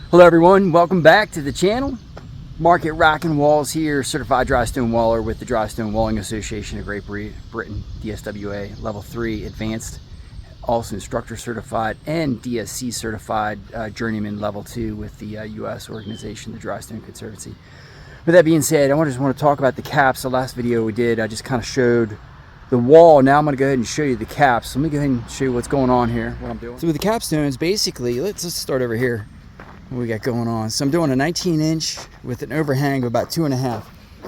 Hello everyone, welcome back to the channel. Market Racking Walls here, certified dry stone waller with the Dry Stone Walling Association of Great Britain, DSWA Level 3 Advanced, also instructor certified and DSC certified journeyman Level 2 with the US organization, the Dry Stone Conservancy. With that being said, I just want to talk about the caps. The last video we did, I just kind of showed the wall. Now I'm going to go ahead and show you the caps. Let me go ahead and show you what's going on here, what I'm doing. So with the capstones, basically, let's start over here. What we got going on. So I'm doing a 19-inch with an overhang of about 2.5.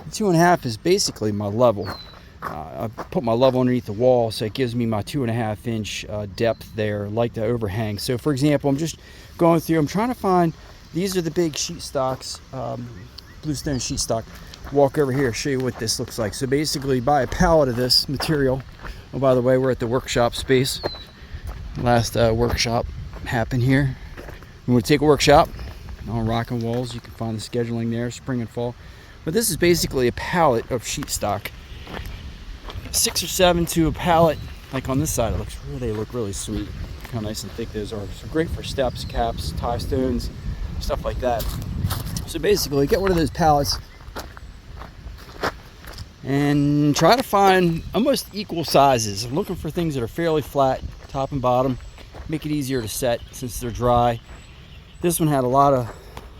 2.5 is basically my level. I put my level underneath the wall, so it gives me my 2.5-inch depth there, like the overhang. So for example, I'm just going through, I'm trying to find, these are the big sheet stocks, bluestone sheet stock. Walk over here, show you what this looks like. So basically, buy a pallet of this material. Oh, by the way, we're at the workshop space. Last workshop happened here. When we take a workshop on Racking Walls, you can find the scheduling there, spring and fall. But this is basically a pallet of sheet stock. 6 or 7 to a pallet. Like on this side, they look really sweet. How nice and thick those are. So great for steps, caps, tie stones, stuff like that. So basically, get one of those pallets and try to find almost equal sizes. I'm looking for things that are fairly flat, top and bottom. Make it easier to set since they're dry. This one had a lot of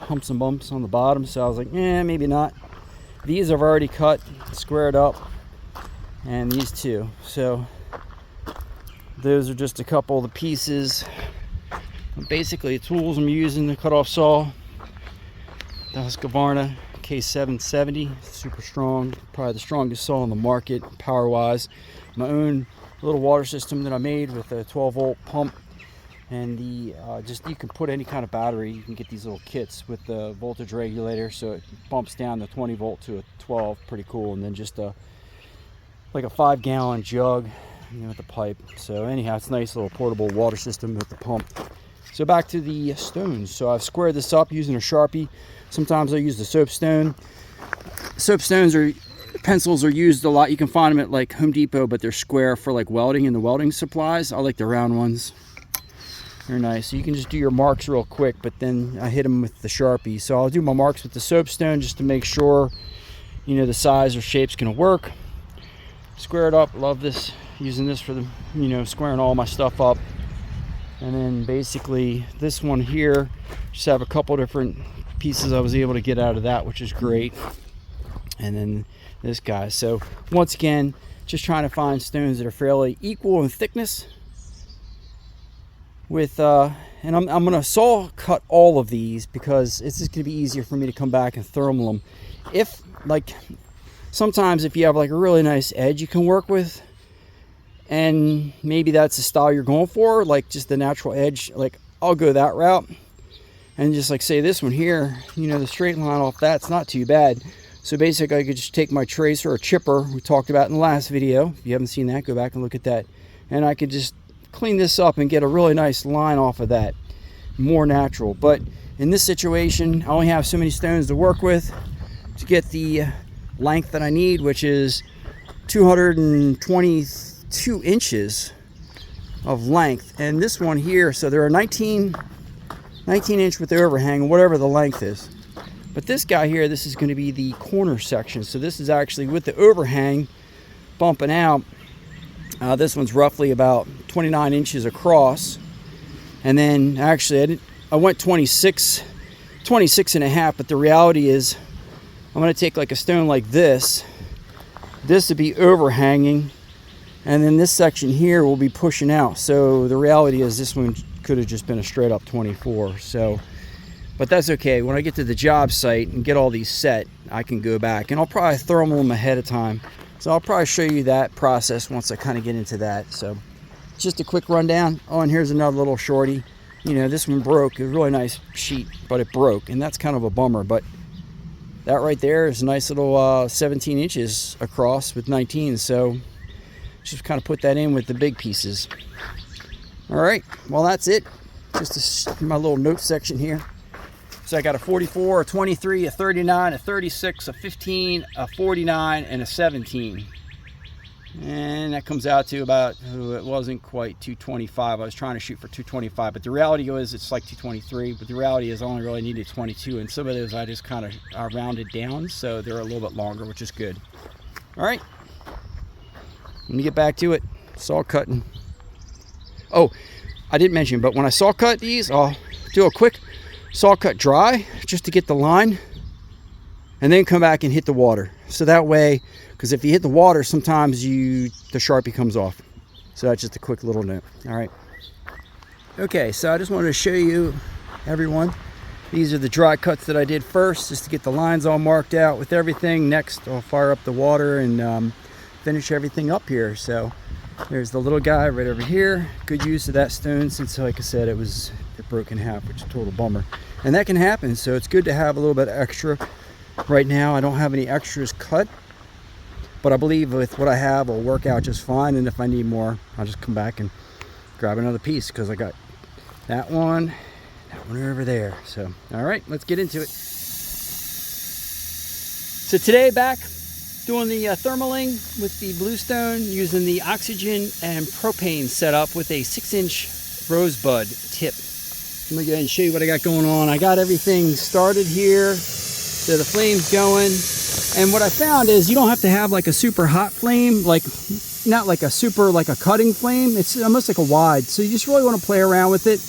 humps and bumps on the bottom, so I was like, maybe not. These I've already cut, squared up, and these two. So those are just a couple of the pieces. Basically, the tools I'm using, the cut-off saw, the Husqvarna K770, super strong, probably the strongest saw on the market, power-wise. My own little water system that I made with a 12-volt pump. And the you can put any kind of battery. You can get these little kits with the voltage regulator, so it bumps down the 20 volt to a 12. Pretty cool. And then just like a 5-gallon jug, with the pipe. So anyhow, it's a nice little portable water system with the pump. So back to the stones. So I've squared this up using a Sharpie. Sometimes I use the soapstone. Soapstones or pencils are used a lot. You can find them at like Home Depot, but they're square for like welding and the welding supplies. I like the round ones. They're nice. So you can just do your marks real quick, but then I hit them with the Sharpie. So I'll do my marks with the soapstone just to make sure, the size or shape's gonna work. Square it up. Love this. Using this for the, squaring all my stuff up. And then basically this one here, just have a couple different pieces I was able to get out of that, which is great. And then this guy. So once again, just trying to find stones that are fairly equal in thickness. With and I'm gonna saw cut all of these because it's just gonna be easier for me to come back and thermal them. If sometimes if you have like a really nice edge you can work with, and maybe that's the style you're going for, like just the natural edge, like I'll go that route. And just like say this one here, the straight line off that's not too bad. So basically I could just take my tracer or chipper we talked about in the last video. If you haven't seen that, go back and look at that. And I could just clean this up and get a really nice line off of that, more natural. But in this situation, I only have so many stones to work with to get the length that I need, which is 222 inches of length. And this one here, so there are 19 inch with the overhang, whatever the length is. But this guy here, this is going to be the corner section. So this is actually with the overhang bumping out. This one's roughly about 29 inches across. And then actually I went 26 and a half, but the reality is I'm going to take like a stone like this. This would be overhanging, and then this section here will be pushing out. So the reality is this one could have just been a straight up 24. So, but that's okay. When I get to the job site and get all these set, I can go back and I'll probably thermal them ahead of time. So I'll probably show you that process once I kind of get into that. So just a quick rundown. Oh, and here's another little shorty. This one broke. A really nice sheet, but it broke, and that's kind of a bummer. But that right there is a nice little 17 inches across with 19. So just kind of put that in with the big pieces. All right, well that's it. Just my little note section here. So I got a 44, a 23, a 39, a 36, a 15, a 49, and a 17. And that comes out to about, it wasn't quite 225. I was trying to shoot for 225, but the reality was it's like 223. But the reality is I only really needed 22, and some of those I just kind of rounded down, so they're a little bit longer, which is good. All right, let me get back to it. Saw cutting. Oh, I didn't mention, but when I saw cut these, I'll do a quick saw cut dry just to get the line, and then come back and hit the water. So that way, because if you hit the water, sometimes the Sharpie comes off. So that's just a quick little note. All right. Okay, so I just wanted to show you, everyone, these are the dry cuts that I did first, just to get the lines all marked out with everything. Next, I'll fire up the water and finish everything up here. So there's the little guy right over here. Good use of that stone, since, like I said, it broke in half, which is a total bummer. And that can happen, so it's good to have a little bit extra. Right now, I don't have any extras cut, but I believe with what I have, will work out just fine. And if I need more, I'll just come back and grab another piece, because I got that one over there. So, all right, let's get into it. So today, back doing the thermaling with the Bluestone, using the oxygen and propane setup with a 6-inch rosebud tip. Let me go ahead and show you what I got going on. I got everything started here. So the flame's going, and what I found is you don't have to have like a super hot flame, like not like a super, like a cutting flame. It's almost like a wide, so you just really want to play around with it.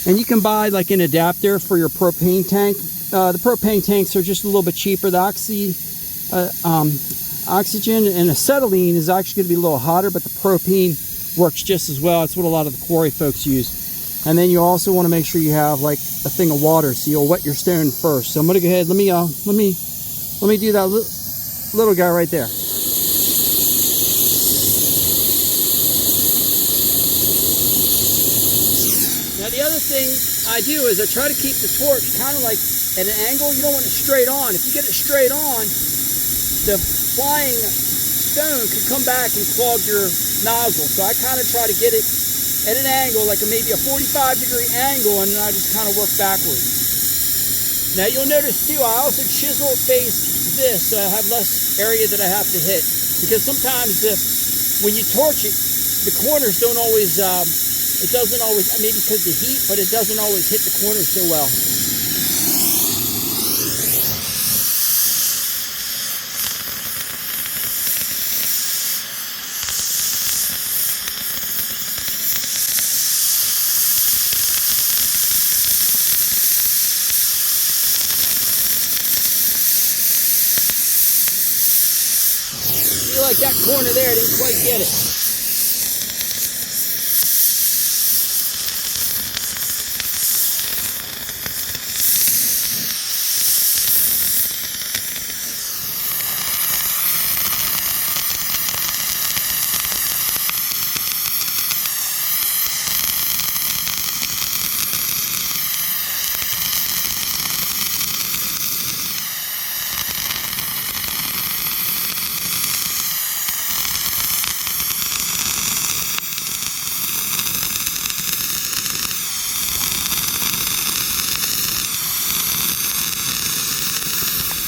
And you can buy like an adapter for your propane tank. The propane tanks are just a little bit cheaper. The oxygen and acetylene is actually going to be a little hotter, but the propane works just as well. It's what a lot of the quarry folks use. And then you also want to make sure you have like a thing of water, so you'll wet your stone first. So I'm gonna go ahead. Let me do that little guy right there. Now the other thing I do is I try to keep the torch kind of like at an angle. You don't want it straight on. If you get it straight on, the flying stone could come back and clog your nozzle. So I kind of try to get it at an angle, like maybe a 45-degree angle, and then I just kind of work backwards. Now you'll notice too, I also chisel face this, so I have less area that I have to hit. Because sometimes when you torch it, the corners don't always, it doesn't always, maybe because of the heat, but it doesn't always hit the corners so well. Like that corner there, I didn't quite get it.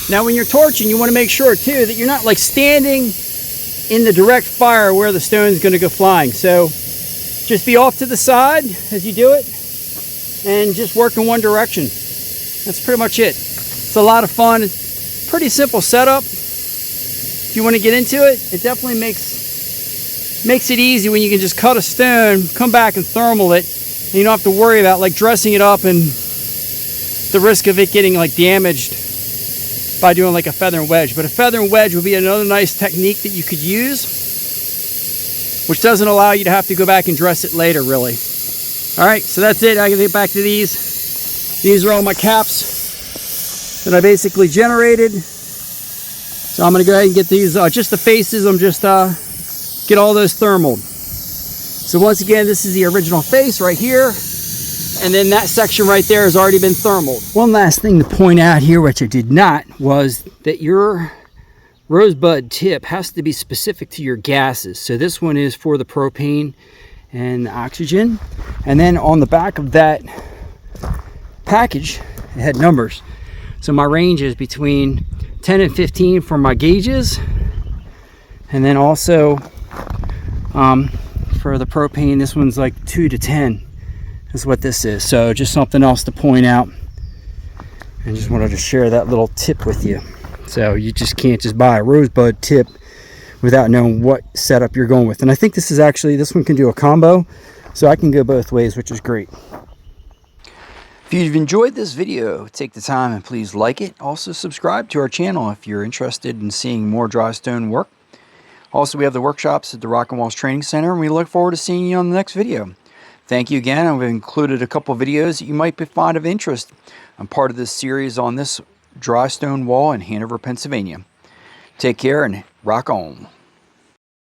Now when you're torching, you want to make sure too that you're not like standing in the direct fire where the stone's going to go flying. So just be off to the side as you do it and just work in one direction. That's pretty much it. It's a lot of fun. It's a pretty simple setup. If you want to get into it, it definitely makes it easy when you can just cut a stone, come back and thermal it, and you don't have to worry about like dressing it up and the risk of it getting like damaged by doing like a feather and wedge. But a feather and wedge would be another nice technique that you could use, which doesn't allow you to have to go back and dress it later, really. All right, so that's it. I can get back to these. These are all my caps that I basically generated. So I'm gonna go ahead and get these, just the faces, I'm just get all those thermaled. So once again, this is the original face right here. And then that section right there has already been thermaled. One last thing to point out here, which I did not, was that your rosebud tip has to be specific to your gases. So this one is for the propane and the oxygen. And then on the back of that package, it had numbers. So my range is between 10 and 15 for my gauges. And then also for the propane, this one's like 2 to 10 is what this is. So just something else to point out. And just wanted to share that little tip with you. So you just can't just buy a Rosebud tip without knowing what setup you're going with. And I think this is actually, this one can do a combo. So I can go both ways, which is great. If you've enjoyed this video, take the time and please like it. Also subscribe to our channel if you're interested in seeing more dry stone work. Also, we have the workshops at the Rock and Walls Training Center, and we look forward to seeing you on the next video. Thank you again. I've included a couple of videos that you might find of interest. I'm part of this series on this dry stone wall in Hanover, Pennsylvania. Take care and rock on.